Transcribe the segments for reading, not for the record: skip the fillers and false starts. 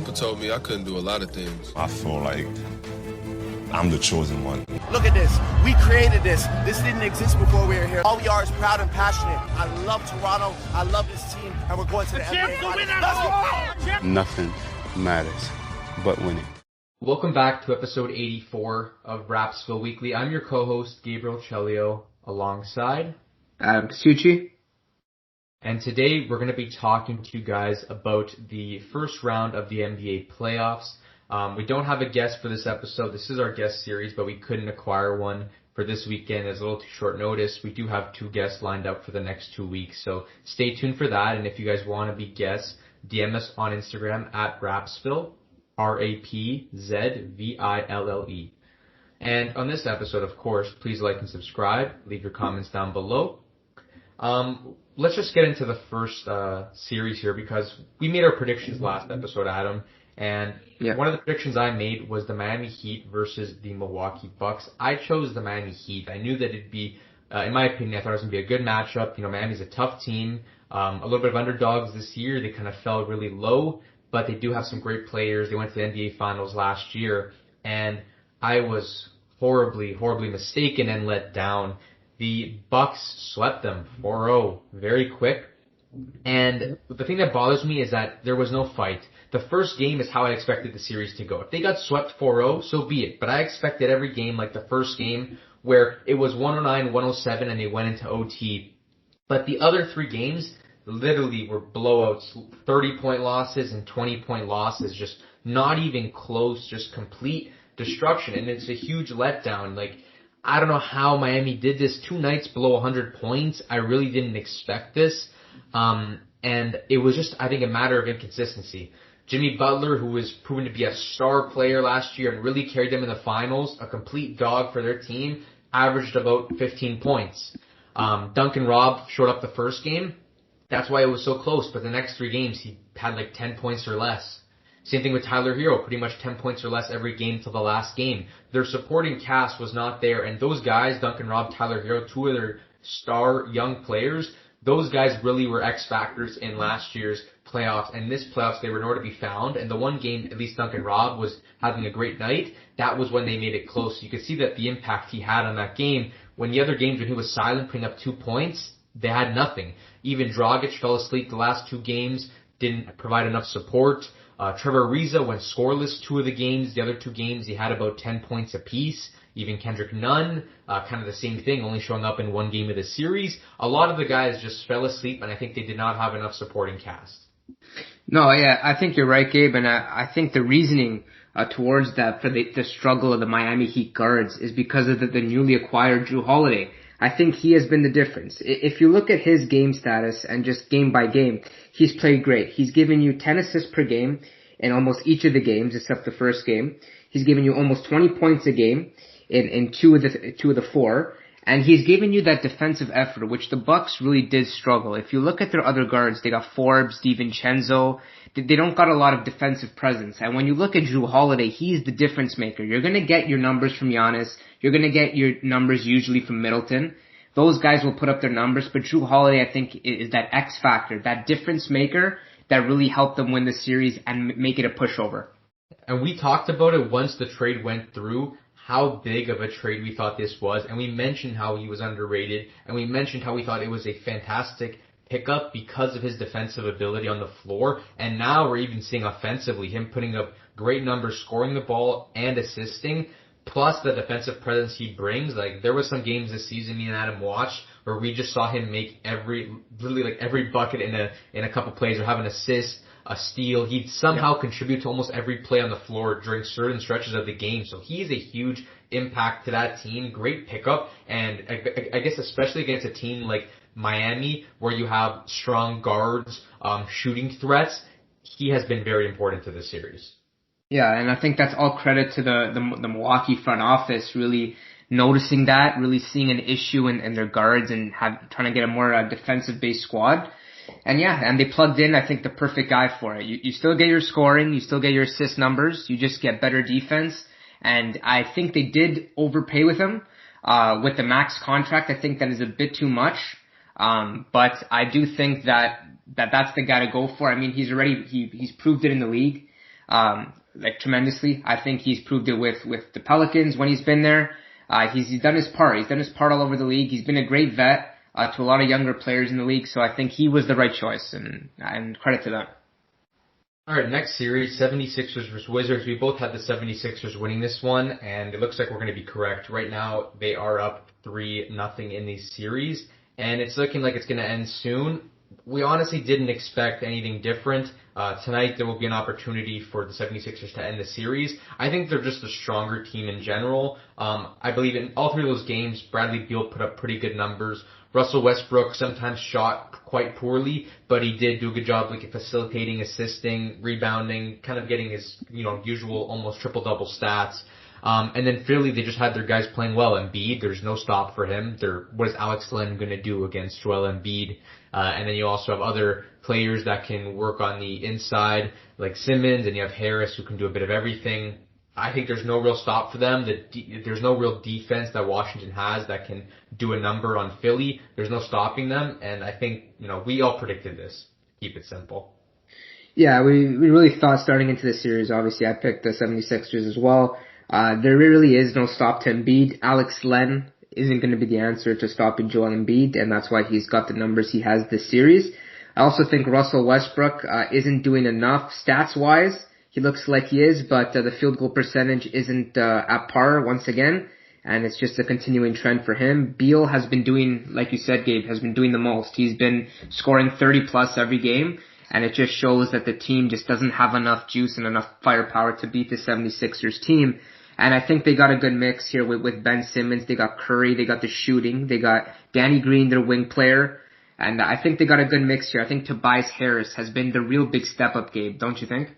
Papa told me I couldn't do a lot of things. I feel like I'm the chosen one. Look at this. We created this. This didn't exist before we were here. All we are is proud and passionate. I love Toronto. I love this team. And we're going to the NBA Finals. Let's go! Nothing matters but winning. Welcome back to episode 84 of Rapzville Weekly. I'm your co-host, Gabriel Chelio, alongside Adam Kasuchi. And today we're going to be talking to you guys about the first round of the NBA playoffs. We don't have a guest for this episode. This is our guest series, but we couldn't acquire one for this weekend. It's a little too short notice. We do have 2 guests lined up for the next 2 weeks, so stay tuned for that. And if you guys want to be guests, DM us on Instagram at Rapzville, Rapzville. And on this episode, of course, please like and subscribe. Leave your comments down below. Let's just get into the first series here because we made our predictions last episode, Adam. And one of the predictions I made was the Miami Heat versus the Milwaukee Bucks. I chose the Miami Heat. I knew that it'd be, in my opinion, I thought it was going to be a good matchup. You know, Miami's a tough team, a little bit of underdogs this year. They kind of fell really low, but they do have some great players. They went to the NBA Finals last year, and I was horribly mistaken and let down. The Bucks swept them 4-0 very quick. And the thing that bothers me is that there was no fight. The first game is how I expected the series to go. If they got swept 4-0, so be it. But I expected every game like the first game where it was 109-107 and they went into OT. But the other 3 games literally were blowouts, 30-point losses and 20-point losses, just not even close, just complete destruction. And it's a huge letdown. Like, I don't know how Miami did this. 2 nights below 100 points. I really didn't expect this. And it was just, I think, a matter of inconsistency. Jimmy Butler, who was proven to be a star player last year and really carried them in the finals, a complete dog for their team, averaged about 15 points. Duncan Robb showed up the first game. That's why it was so close. But the next 3 games, he had like 10 points or less. Same thing with Tyler Hero, pretty much 10 points or less every game till the last game. Their supporting cast was not there. And those guys, Duncan Robb, Tyler Hero, 2 of their star young players, those guys really were X factors in last year's playoffs. And this playoffs, they were nowhere to be found. And the one game, at least Duncan Robb was having a great night. That was when they made it close. You could see that the impact he had on that game. When the other games, when he was silent, putting up 2 points, they had nothing. Even Dragic fell asleep the last 2 games, didn't provide enough support. Trevor Ariza went scoreless 2 of the games. The other 2 games, he had about 10 points apiece. Even Kendrick Nunn, kind of the same thing, only showing up in 1 game of the series. A lot of the guys just fell asleep, and I think they did not have enough supporting cast. No, yeah, I think you're right, Gabe, and I think the reasoning towards that for the struggle of the Miami Heat guards is because of the newly acquired Jrue Holiday. I think he has been the difference. If you look at his game status and just game by game, he's played great. He's given you 10 assists per game in almost each of the games except the first game. He's given you almost 20 points a game in 2 of the 4. And he's given you that defensive effort, which the Bucks really did struggle. If you look at their other guards, they got Forbes, DiVincenzo. They don't got a lot of defensive presence. And when you look at Jrue Holiday, he's the difference maker. You're going to get your numbers from Giannis. You're going to get your numbers usually from Middleton. Those guys will put up their numbers. But Jrue Holiday, I think, is that X factor, that difference maker that really helped them win the series and make it a pushover. And we talked about it once the trade went through, how big of a trade we thought this was, and we mentioned how he was underrated, and we mentioned how we thought it was a fantastic pickup because of his defensive ability on the floor, and now we're even seeing offensively him putting up great numbers, scoring the ball and assisting, plus the defensive presence he brings. Like, there was some games this season me and Adam watched where we just saw him make every bucket in a couple plays or have an assist, a steal. He'd somehow contribute to almost every play on the floor during certain stretches of the game. So he's a huge impact to that team. Great pickup. And I guess especially against a team like Miami where you have strong guards, shooting threats, he has been very important to this series. Yeah, and I think that's all credit to the Milwaukee front office really noticing that, really seeing an issue in their guards and trying to get a more defensive-based squad. And they plugged in, I think, the perfect guy for it. You still get your scoring, you still get your assist numbers, you just get better defense. And I think they did overpay with him. With the max contract, I think that is a bit too much. But I do think that that's the guy to go for. I mean, he's proved it in the league. tremendously. I think he's proved it with the Pelicans when he's been there. He's done his part. He's done his part all over the league. He's been a great vet to a lot of younger players in the league. So I think he was the right choice, and credit to them. All right, next series, 76ers versus Wizards. We both had the 76ers winning this one, and it looks like we're going to be correct. Right now, they are up 3-0 in the series, and it's looking like it's going to end soon. We honestly didn't expect anything different. Tonight, there will be an opportunity for the 76ers to end the series. I think they're just a stronger team in general. I believe in all three of those games, Bradley Beal put up pretty good numbers. Russell Westbrook sometimes shot quite poorly, but he did do a good job facilitating, assisting, rebounding, kind of getting his usual almost triple-double stats. And then Philly, they just had their guys playing well. Embiid, there's no stop for him. What is Alex Len going to do against Joel Embiid? And then you also have other players that can work on the inside, like Simmons, and you have Harris, who can do a bit of everything. I think there's no real stop for them. There's no real defense that Washington has that can do a number on Philly. There's no stopping them, and I think, we all predicted this. Keep it simple. Yeah, we really thought starting into the series, obviously I picked the 76ers as well. There really is no stop to Embiid. Alex Len isn't going to be the answer to stopping Joel Embiid, and that's why he's got the numbers he has this series. I also think Russell Westbrook isn't doing enough stats-wise. He looks like he is, but the field goal percentage isn't at par once again, and it's just a continuing trend for him. Beal has been doing, like you said, Gabe, has been doing the most. He's been scoring 30-plus every game, and it just shows that the team just doesn't have enough juice and enough firepower to beat the 76ers team. And I think they got a good mix here with Ben Simmons. They got Curry, they got the shooting, they got Danny Green, their wing player, and I think they got a good mix here. I think Tobias Harris has been the real big step-up, Gabe, don't you think?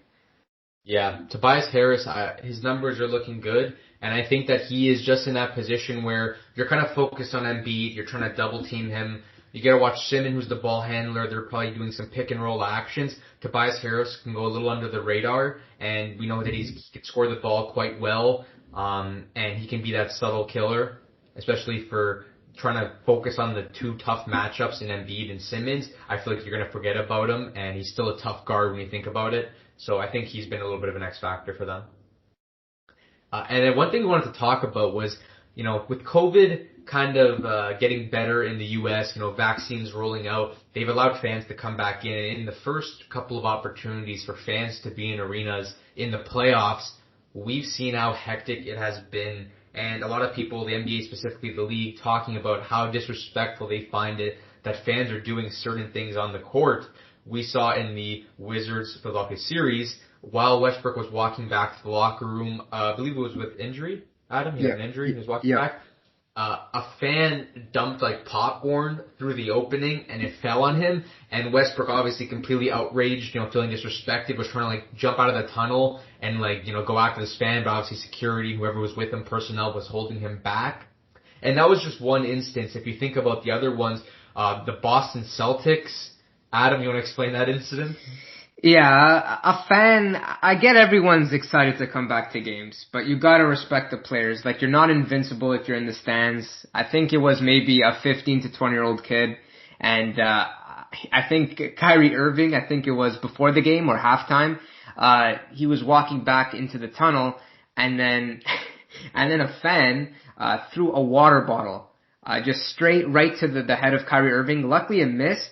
Yeah, Tobias Harris, his numbers are looking good, and I think that he is just in that position where you're kind of focused on Embiid, you're trying to double team him. You gotta watch Simmons, who's the ball handler. They're probably doing some pick and roll actions. Tobias Harris can go a little under the radar, and we know that he can score the ball quite well, and he can be that subtle killer, especially for trying to focus on the two tough matchups in Embiid and Simmons. I feel like you're gonna forget about him, and he's still a tough guard when you think about it. So I think he's been a little bit of an X factor for them. And then one thing we wanted to talk about was, with COVID kind of getting better in the U.S., vaccines rolling out, they've allowed fans to come back in. And in the first couple of opportunities for fans to be in arenas in the playoffs, we've seen how hectic it has been. And a lot of people, the NBA specifically, the league, talking about how disrespectful they find it that fans are doing certain things on the court. We saw in the Wizards-Philadelphia series, while Westbrook was walking back to the locker room, I believe it was with injury, Adam? He had an injury, he was walking back. A fan dumped popcorn through the opening, and it fell on him, and Westbrook, obviously completely outraged, feeling disrespected, was trying to jump out of the tunnel and go after this fan, but obviously security, whoever was with him, personnel, was holding him back. And that was just one instance. If you think about the other ones, the Boston Celtics, Adam, you want to explain that incident? Yeah, a fan, I get everyone's excited to come back to games, but you gotta respect the players. You're not invincible if you're in the stands. I think it was maybe a 15 to 20-year-old kid, and I think Kyrie Irving, I think it was before the game or halftime, he was walking back into the tunnel, and then a fan threw a water bottle just straight right to the head of Kyrie Irving. Luckily it missed.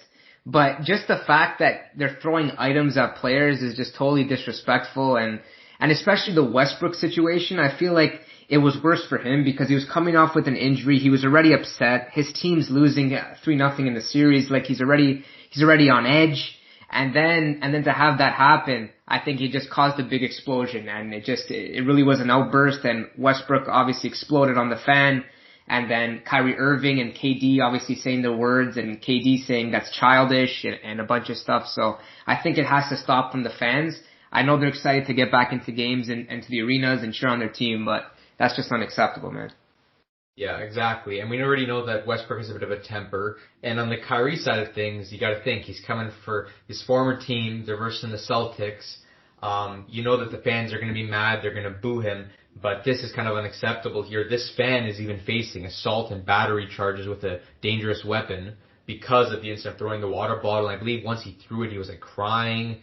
But just the fact that they're throwing items at players is just totally disrespectful, and especially the Westbrook situation, I feel like it was worse for him because he was coming off with an injury. He was already upset. His team's losing 3-0 in the series. He's already on edge. And then to have that happen, I think it just caused a big explosion, and it really was an outburst, and Westbrook obviously exploded on the fan. And then Kyrie Irving and KD obviously saying their words, and KD saying that's childish and a bunch of stuff. So I think it has to stop from the fans. I know they're excited to get back into games and to the arenas and cheer on their team, but that's just unacceptable, man. Yeah, exactly. And we already know that Westbrook has a bit of a temper. And on the Kyrie side of things, you got to think he's coming for his former team. They're versing the Celtics. You know that the fans are going to be mad. They're going to boo him. But this is kind of unacceptable here. This fan is even facing assault and battery charges with a dangerous weapon because of the incident of throwing the water bottle. I believe once he threw it, he was crying.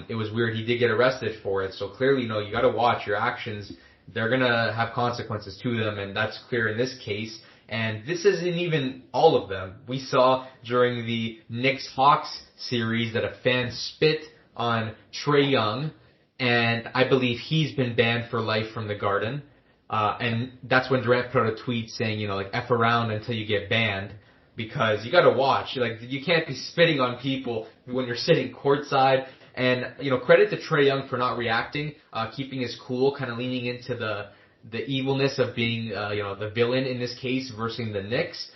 It was weird. He did get arrested for it. So clearly, you got to watch your actions. They're going to have consequences to them, and that's clear in this case. And this isn't even all of them. We saw during the Knicks-Hawks series that a fan spit on Trae Young, and I believe he's been banned for life from the Garden. And that's when Durant put out a tweet saying, F around until you get banned, because you gotta watch. You can't be spitting on people when you're sitting courtside. And, credit to Trae Young for not reacting, keeping his cool, kind of leaning into the evilness of being, the villain in this case versus the Knicks.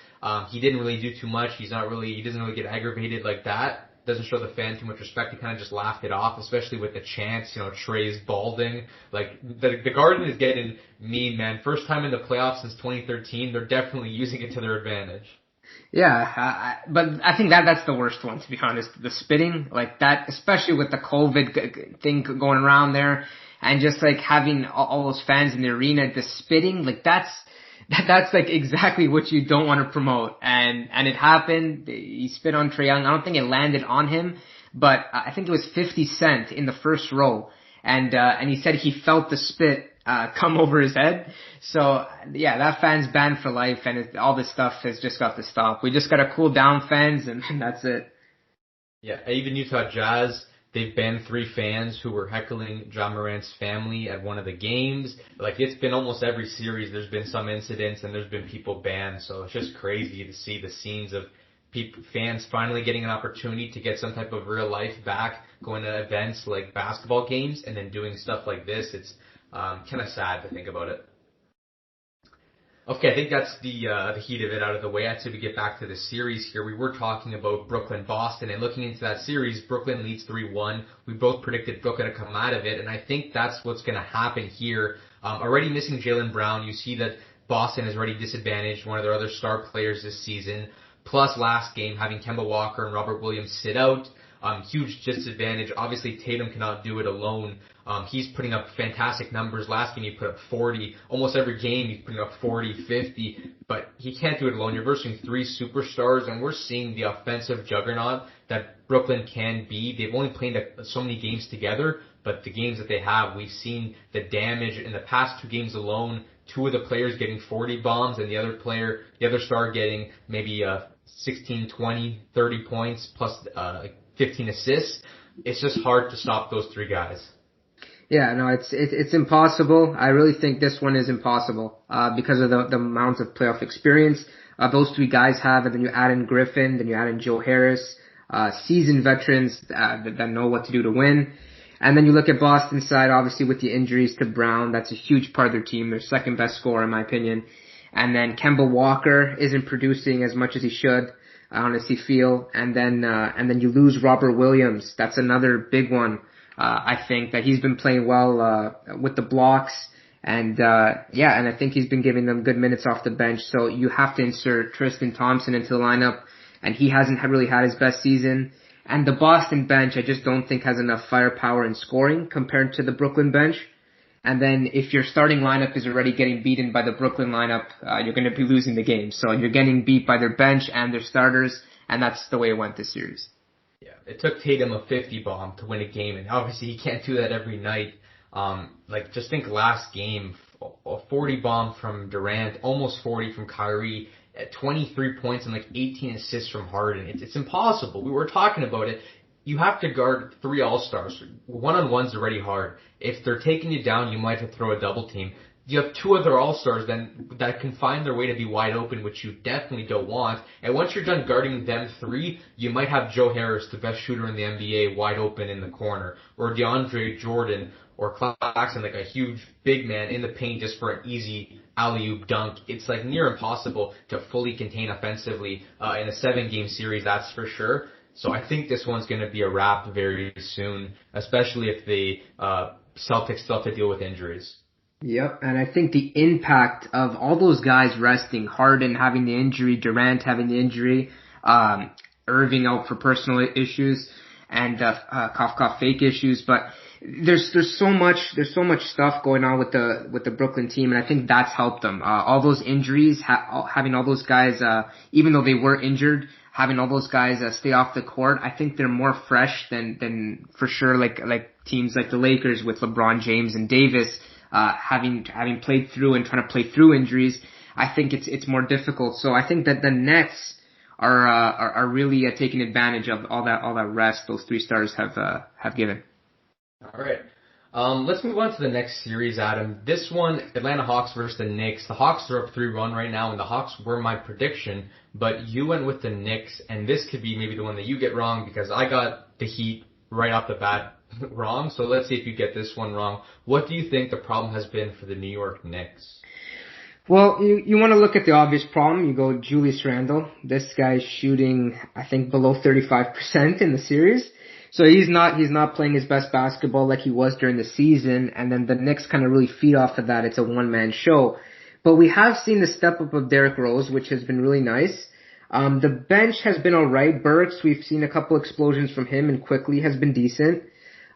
He didn't really do too much. He doesn't really get aggravated like that. Doesn't show the fan too much respect. He kind of just laughed it off, especially with the chants, Trae's balding. The Garden is getting mean, man. First time in the playoffs since 2013. They're definitely using it to their advantage. Yeah, but I think that's the worst one, to be honest. The spitting, like that, especially with the COVID thing going around there, and just having all those fans in the arena, the spitting, that's exactly what you don't want to promote. And it happened. He spit on Trae Young. I don't think it landed on him, but I think it was 50 Cent in the first row. And he said he felt the spit come over his head. So yeah, that fan's banned for life, and all this stuff has just got to stop. We just got to cool down, fans, and that's it. Yeah, even Utah Jazz, they've banned 3 fans who were heckling Ja Morant's family at one of the games. It's been almost every series there's been some incidents and there's been people banned. So it's just crazy to see the scenes of fans finally getting an opportunity to get some type of real life back, going to events like basketball games and then doing stuff like this. It's kind of sad to think about it. Okay, I think that's the heat of it out of the way. I'd say we get back to the series here. We were talking about Brooklyn-Boston, and looking into that series, Brooklyn leads 3-1. We both predicted Brooklyn to come out of it, and I think that's what's going to happen here. Already missing Jaylen Brown, you see that Boston is already disadvantaged, one of their other star players this season. Plus, last game, having Kemba Walker and Robert Williams sit out, huge disadvantage. Obviously, Tatum cannot do it alone. He's putting up fantastic numbers. Last game, he put up 40. Almost every game, he's putting up 40, 50. But he can't do it alone. You're versing 3 superstars, and we're seeing the offensive juggernaut that Brooklyn can be. They've only played so many games together, but the games that they have, we've seen the damage in the past 2 games alone. 2 of the players getting 40 bombs, and the other star getting maybe 16, 20, 30 points plus 15 assists. It's just hard to stop those 3 guys. Yeah, no, it's impossible. I really think this one is impossible because of the amount of playoff experience those 3 guys have, and then you add in Griffin, then you add in Joe Harris, seasoned veterans that know what to do to win. And then you look at Boston's side, obviously with the injuries to Brown, that's a huge part of their team, their second best scorer in my opinion. And then Kemba Walker isn't producing as much as he should, I honestly feel. And then you lose Robert Williams. That's another big one. I think that he's been playing well with the blocks, and and I think he's been giving them good minutes off the bench. So you have to insert Tristan Thompson into the lineup, and he hasn't really had his best season. And the Boston bench, I just don't think has enough firepower and scoring compared to the Brooklyn bench. And then if your starting lineup is already getting beaten by the Brooklyn lineup, you're going to be losing the game. So you're getting beat by their bench and their starters, and that's the way it went this series. Yeah, it took Tatum a 50 bomb to win a game, and obviously he can't do that every night. Just think last game, a 40 bomb from Durant, almost 40 from Kyrie, 23 points and 18 assists from Harden. It's impossible. We were talking about it. You have to guard 3 all-stars. One-on-one's already hard. If they're taking you down, you might have to throw a double team. You have 2 other all-stars then that can find their way to be wide open, which you definitely don't want. And once you're done guarding them 3, you might have Joe Harris, the best shooter in the NBA, wide open in the corner, or DeAndre Jordan, or Claxton, a huge big man in the paint just for an easy alley-oop dunk. It's near impossible to fully contain offensively in a 7-game series, that's for sure. So I think this one's going to be a wrap very soon, especially if the Celtics still have to deal with injuries. Yep, and I think the impact of all those guys resting, Harden having the injury, Durant having the injury, Irving out for personal issues, and cough fake issues, but there's so much stuff going on with the Brooklyn team, and I think that's helped them. All those injuries, having all those guys, even though they were injured, having all those guys stay off the court, I think they're more fresh than for sure like teams like the Lakers with LeBron James and Davis, having played through and trying to play through injuries. I think it's more difficult. So I think that the Nets are really taking advantage of all that rest those three stars have given. All right. Let's move on to the next series, Adam. This one, Atlanta Hawks versus the Knicks. The Hawks are up 3-1 right now, and the Hawks were my prediction, but you went with the Knicks, and this could be maybe the one that you get wrong because I got the Heat right off the bat wrong. So let's see if you get this one wrong. What do you think the problem has been for the New York Knicks? Well, you want to look at the obvious problem. You go Julius Randle. This guy's shooting, I think, below 35% in the series. So he's not playing his best basketball like he was during the season, and then the Knicks kind of really feed off of that. It's a one-man show. But we have seen the step up of Derrick Rose, which has been really nice. The bench has been alright. Burks, we've seen a couple explosions from him, and Quickly has been decent.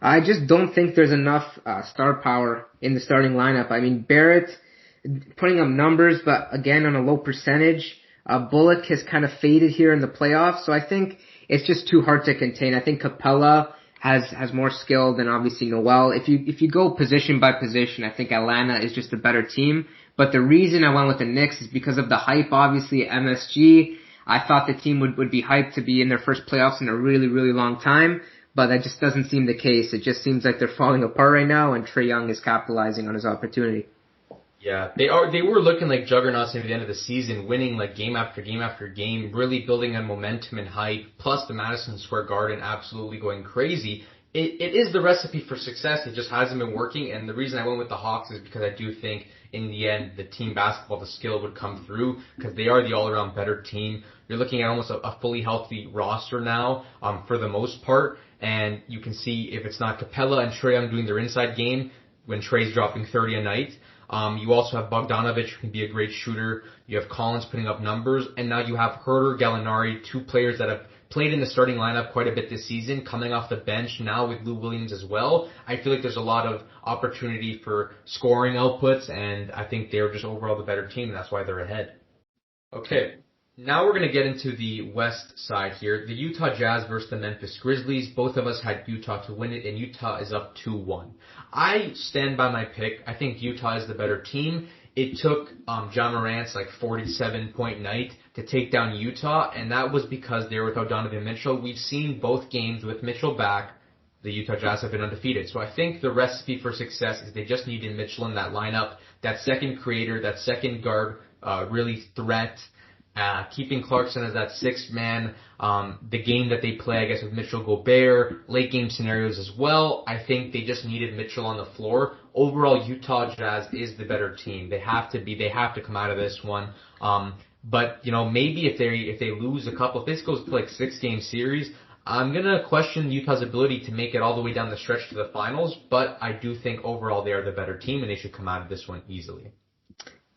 I just don't think there's enough star power in the starting lineup. I mean, Barrett putting up numbers, but again on a low percentage. Bullock has kind of faded here in the playoffs, so I think it's just too hard to contain. I think Capella has more skill than obviously Noel. If you go position by position, I think Atlanta is just a better team. But the reason I went with the Knicks is because of the hype, obviously, at MSG. I thought the team would be hyped to be in their first playoffs in a really, really long time, but that just doesn't seem the case. It just seems like they're falling apart right now, and Trae Young is capitalizing on his opportunity. Yeah, they were looking like juggernauts near the end of the season, winning like game after game after game, really building on momentum and hype, plus the Madison Square Garden absolutely going crazy. It is the recipe for success. It just hasn't been working, and the reason I went with the Hawks is because I do think in the end the team basketball, the skill would come through because they are the all-around better team. You're looking at almost a fully healthy roster now for the most part, and you can see if it's not Capella and Trae Young doing their inside game when Trae's dropping 30 a night. You also have Bogdanovic, who can be a great shooter. You have Collins putting up numbers. And now you have Herter, Gallinari, two players that have played in the starting lineup quite a bit this season, coming off the bench now with Lou Williams as well. I feel like there's a lot of opportunity for scoring outputs, and I think they're just overall the better team, and that's why they're ahead. Okay. Now we're going to get into the west side here. The Utah Jazz versus the Memphis Grizzlies. Both of us had Utah to win it, and Utah is up 2-1. I stand by my pick. I think Utah is the better team. It took Ja Morant's 47-point night to take down Utah, and that was because they were without Donovan Mitchell. We've seen both games with Mitchell back. The Utah Jazz have been undefeated. So I think the recipe for success is they just needed Mitchell in that lineup, that second creator, that second guard, really threat. Keeping Clarkson as that sixth man, the game that they play, I guess, with Mitchell Gobert, late game scenarios as well. I think they just needed Mitchell on the floor. Overall, Utah Jazz is the better team. They have to come out of this one. But maybe if they lose a couple, if this goes to 6-game series, I'm gonna question Utah's ability to make it all the way down the stretch to the finals. But I do think overall they are the better team, and they should come out of this one easily.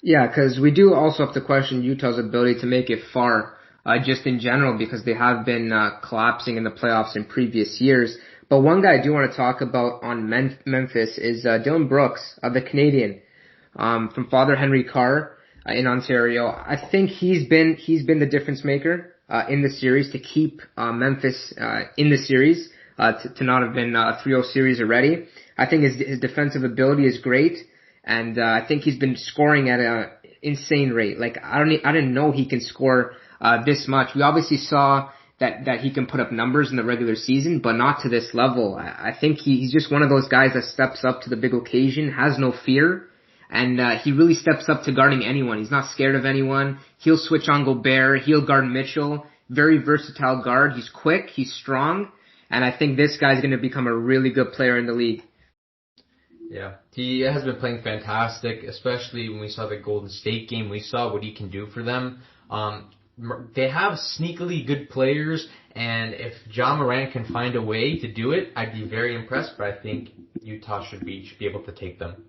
Yeah, because we do also have to question Utah's ability to make it far, just in general, because they have been collapsing in the playoffs in previous years. But one guy I do want to talk about on Memphis is Dylan Brooks, the Canadian, from Father Henry Carr in Ontario. I think he's been the difference maker in the series to keep Memphis in the series, to not have been a 3-0 series already. I think his defensive ability is great. And I think he's been scoring at an insane rate. I didn't know he can score this much. We obviously saw that he can put up numbers in the regular season, but not to this level. I think he's just one of those guys that steps up to the big occasion, has no fear, and he really steps up to guarding anyone. He's not scared of anyone. He'll switch on Gobert. He'll guard Mitchell. Very versatile guard. He's quick. He's strong. And I think this guy's going to become a really good player in the league. Yeah, he has been playing fantastic, especially when we saw the Golden State game. We saw what he can do for them. They have sneakily good players, and if Ja Morant can find a way to do it, I'd be very impressed, but I think Utah should be able to take them.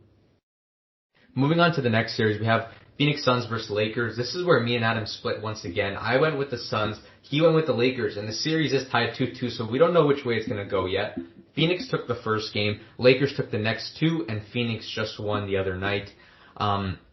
Moving on to the next series, we have Phoenix Suns versus Lakers. This is where me and Adam split once again. I went with the Suns. He went with the Lakers. And the series is tied 2-2, so we don't know which way it's going to go yet. Phoenix took the first game. Lakers took the next two, and Phoenix just won the other night.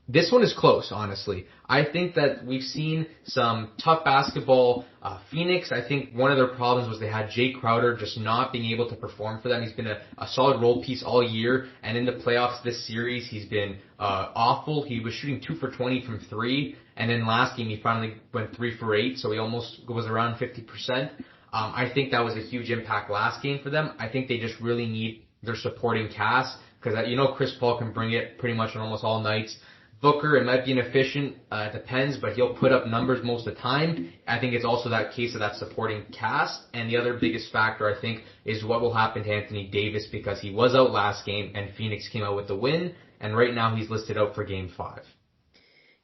This one is close, honestly. I think that we've seen some tough basketball. Phoenix, I think one of their problems was they had Jay Crowder just not being able to perform for them. He's been a solid role piece all year, and in the playoffs this series, he's been awful. He was shooting 2 for 20 from 3, and then last game he finally went 3 for 8, so he almost was around 50%. I think that was a huge impact last game for them. I think they just really need their supporting cast, because Chris Paul can bring it pretty much on almost all nights. Booker, it might be inefficient, it depends, but he'll put up numbers most of the time. I think it's also that case of that supporting cast. And the other biggest factor, I think, is what will happen to Anthony Davis, because he was out last game and Phoenix came out with the win, and right now he's listed out for Game 5.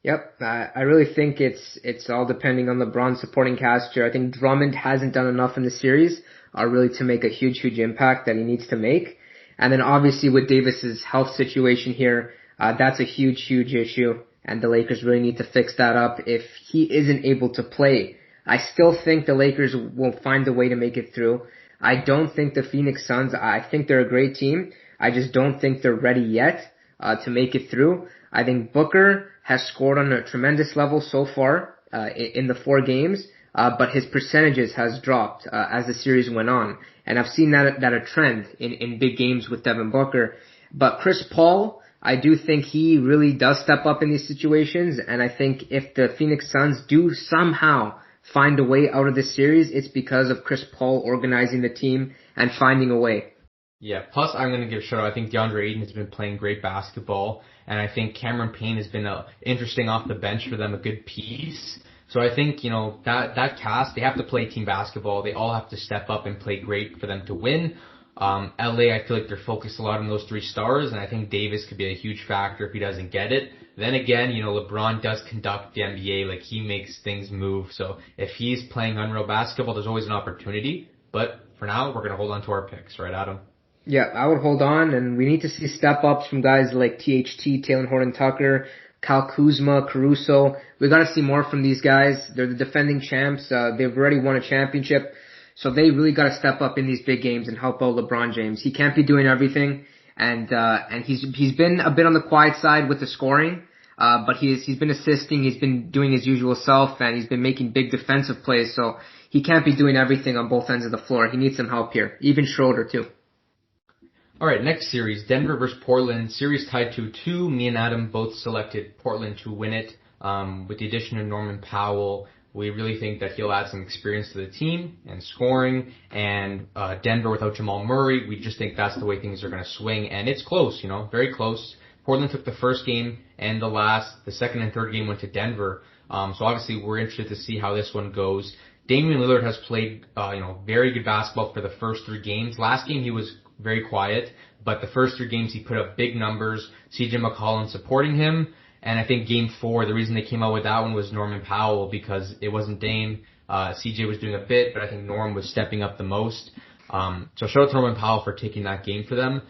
Yep, I really think it's all depending on LeBron's supporting cast here. I think Drummond hasn't done enough in the series really to make a huge impact that he needs to make. And then obviously with Davis's health situation here, that's a huge issue, and the Lakers really need to fix that up if he isn't able to play. I still think the Lakers will find a way to make it through. I don't think the Phoenix Suns, I think they're a great team. I just don't think they're ready yet to make it through. I think Booker has scored on a tremendous level so far in the 4 games, but his percentages has dropped as the series went on. And I've seen that a trend in big games with Devin Booker. But Chris Paul, I do think he really does step up in these situations, and I think if the Phoenix Suns do somehow find a way out of this series, it's because of Chris Paul organizing the team and finding a way. Yeah, plus I'm going to give a shout out. I think DeAndre Ayton has been playing great basketball, and I think Cameron Payne has been interesting off the bench for them, a good piece. So I think, that cast, they have to play team basketball. They all have to step up and play great for them to win. LA, I feel like they're focused a lot on those 3 stars, and I think Davis could be a huge factor if he doesn't get it. Then again, LeBron does conduct the NBA, like he makes things move. So if he's playing unreal basketball, there's always an opportunity. But for now, we're going to hold on to our picks, right, Adam? Yeah, I would hold on, and we need to see step-ups from guys like THT, Taylor Horton-Tucker, Kyle Kuzma, Caruso. We got to see more from these guys. They're the defending champs. They've already won a championship. So they really got to step up in these big games and help out LeBron James. He can't be doing everything, and he's been a bit on the quiet side with the scoring, but he's been assisting, he's been doing his usual self, and he's been making big defensive plays. So he can't be doing everything on both ends of the floor. He needs some help here, even Schroeder too. All right, next series, Denver versus Portland. Series tied 2-2. Me and Adam both selected Portland to win it. With the addition of Norman Powell, we really think that he'll add some experience to the team and scoring. And Denver without Jamal Murray, we just think that's the way things are going to swing. And it's close, very close. Portland took the first game, and the second and third game went to Denver. So obviously we're interested to see how this one goes. Damian Lillard has played, very good basketball for the first 3 games. Last game he was very quiet, but the first 3 games he put up big numbers. CJ McCollum supporting him. And I think Game 4, the reason they came out with that one was Norman Powell, because it wasn't Dame. CJ was doing a bit, but I think Norm was stepping up the most. So shout out to Norman Powell for taking that game for them.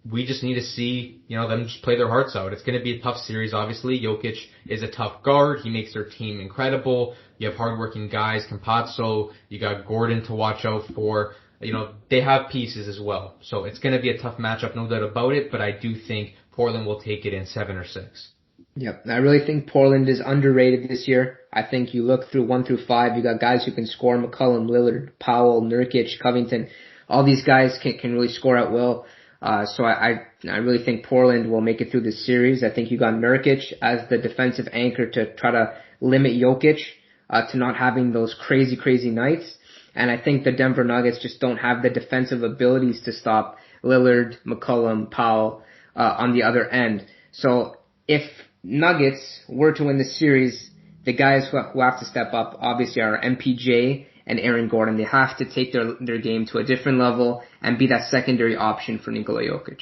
We just need to see, them just play their hearts out. It's going to be a tough series, obviously. Jokic is a tough guard. He makes their team incredible. You have hardworking guys, Campazzo. You got Gordon to watch out for. They have pieces as well. So it's going to be a tough matchup, no doubt about it, but I do think Portland will take it in 7 or 6. Yep, I really think Portland is underrated this year. I think you look through 1 through 5, you got guys who can score: McCollum, Lillard, Powell, Nurkic, Covington. All these guys can really score at will. So I really think Portland will make it through this series. I think you got Nurkic as the defensive anchor to try to limit Jokic to not having those crazy nights. And I think the Denver Nuggets just don't have the defensive abilities to stop Lillard, McCollum, Powell on the other end. So if Nuggets were to win the series, the guys who have to step up obviously are MPJ and Aaron Gordon. They have to take their game to a different level and be that secondary option for Nikola Jokic.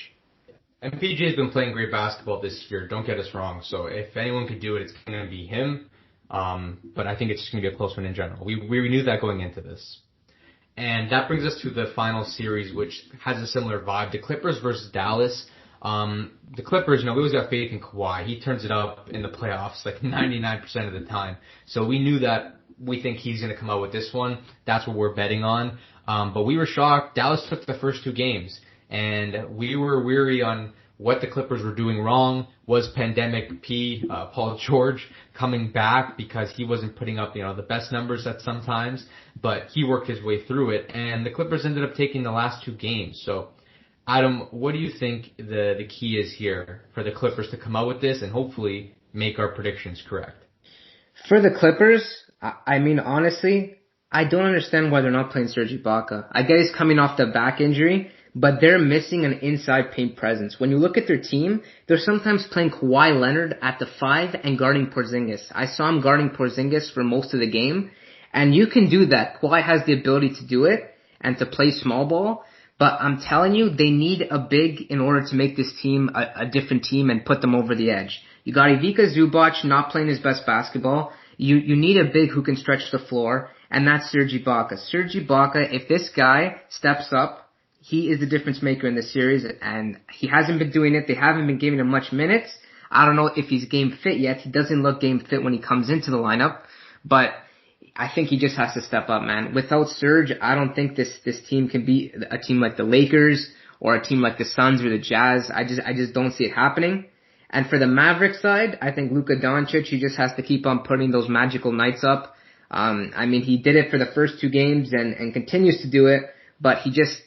MPJ has been playing great basketball this year, don't get us wrong. So if anyone could do it, it's going to be him. But I think it's just going to be a close one in general. We knew that going into this. And that brings us to the final series, which has a similar vibe. The Clippers versus Dallas. The Clippers, we always got faith in Kawhi. He turns it up in the playoffs like 99% of the time. So we knew that we think he's going to come out with this one. That's what we're betting on. But we were shocked. Dallas took the first 2 games, and we were weary on what the Clippers were doing wrong. Was Pandemic P, Paul George, coming back because he wasn't putting up, the best numbers at sometimes, but he worked his way through it, and the Clippers ended up taking the last 2 games. So, Adam, what do you think the key is here for the Clippers to come out with this and hopefully make our predictions correct? For the Clippers, I mean, honestly, I don't understand why they're not playing Serge Ibaka. I get he's coming off the back injury, but they're missing an inside paint presence. When you look at their team, they're sometimes playing Kawhi Leonard at the 5 and guarding Porzingis. I saw him guarding Porzingis for most of the game, and you can do that. Kawhi has the ability to do it and to play small ball, but I'm telling you, they need a big in order to make this team a different team and put them over the edge. You got Ivica Zubac not playing his best basketball. You need a big who can stretch the floor, and that's Serge Ibaka. Serge Ibaka, if this guy steps up, he is the difference maker in this series, and he hasn't been doing it. They haven't been giving him much minutes. I don't know if he's game fit yet. He doesn't look game fit when he comes into the lineup, but I think he just has to step up, man. Without Serge, I don't think this team can be a team like the Lakers or a team like the Suns or the Jazz. I just don't see it happening. And for the Mavericks side, I think Luka Doncic, he just has to keep on putting those magical nights up. I mean, he did it for the first 2 games and continues to do it. But he just,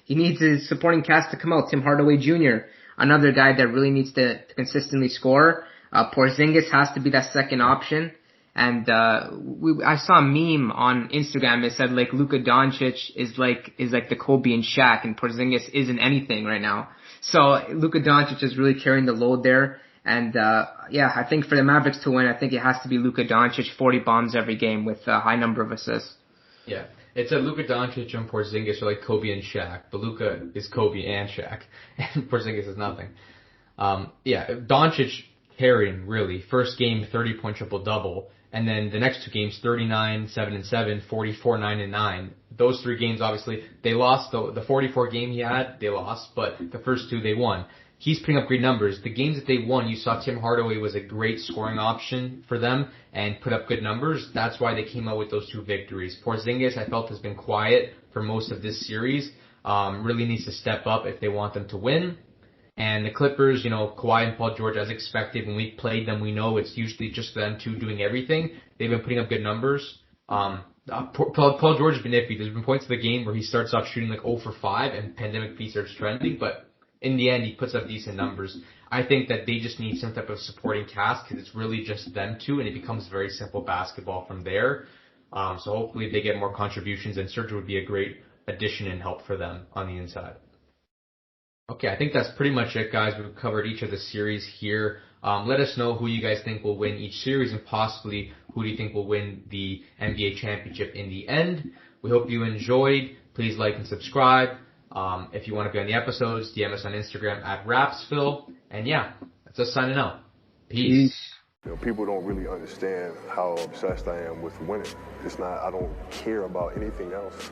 he needs his supporting cast to come out. Tim Hardaway Jr., another guy that really needs to consistently score. Porzingis has to be that second option. And, I saw a meme on Instagram that said like Luka Doncic is like the Kobe and Shaq, and Porzingis isn't anything right now. So Luka Doncic is really carrying the load there. And, I think for the Mavericks to win, I think it has to be Luka Doncic, 40 bombs every game with a high number of assists. Yeah. It's a Luka Doncic and Porzingis are like Kobe and Shaq, but Luka is Kobe and Shaq, and Porzingis is nothing. Doncic carrying, really. First game, 30-point triple-double, and then the next 2 games, 39, 7-7, 44, 9-9. Those 3 games, obviously, they lost. The 44 game he had, they lost, but the first 2 they won. He's putting up great numbers. The games that they won, you saw Tim Hardaway was a great scoring option for them and put up good numbers. That's why they came out with those 2 victories. Porzingis, I felt, has been quiet for most of this series. Really needs to step up if they want them to win. And the Clippers, Kawhi and Paul George, as expected, when we played them, we know it's usually just them 2 doing everything. They've been putting up good numbers. Paul George has been iffy. There's been points of the game where he starts off shooting like 0 for 5 and Pandemic P starts trending, but in the end, he puts up decent numbers. I think that they just need some type of supporting cast because it's really just them 2, and it becomes very simple basketball from there. So hopefully they get more contributions, and Serge would be a great addition and help for them on the inside. Okay, I think that's pretty much it, guys. We've covered each of the series here. Let us know who you guys think will win each series, and possibly who do you think will win the NBA championship in the end. We hope you enjoyed. Please like and subscribe. If you want to be on the episodes, DM us on Instagram at Rapzville. And that's us signing out. Peace. People don't really understand how obsessed I am with winning. I don't care about anything else.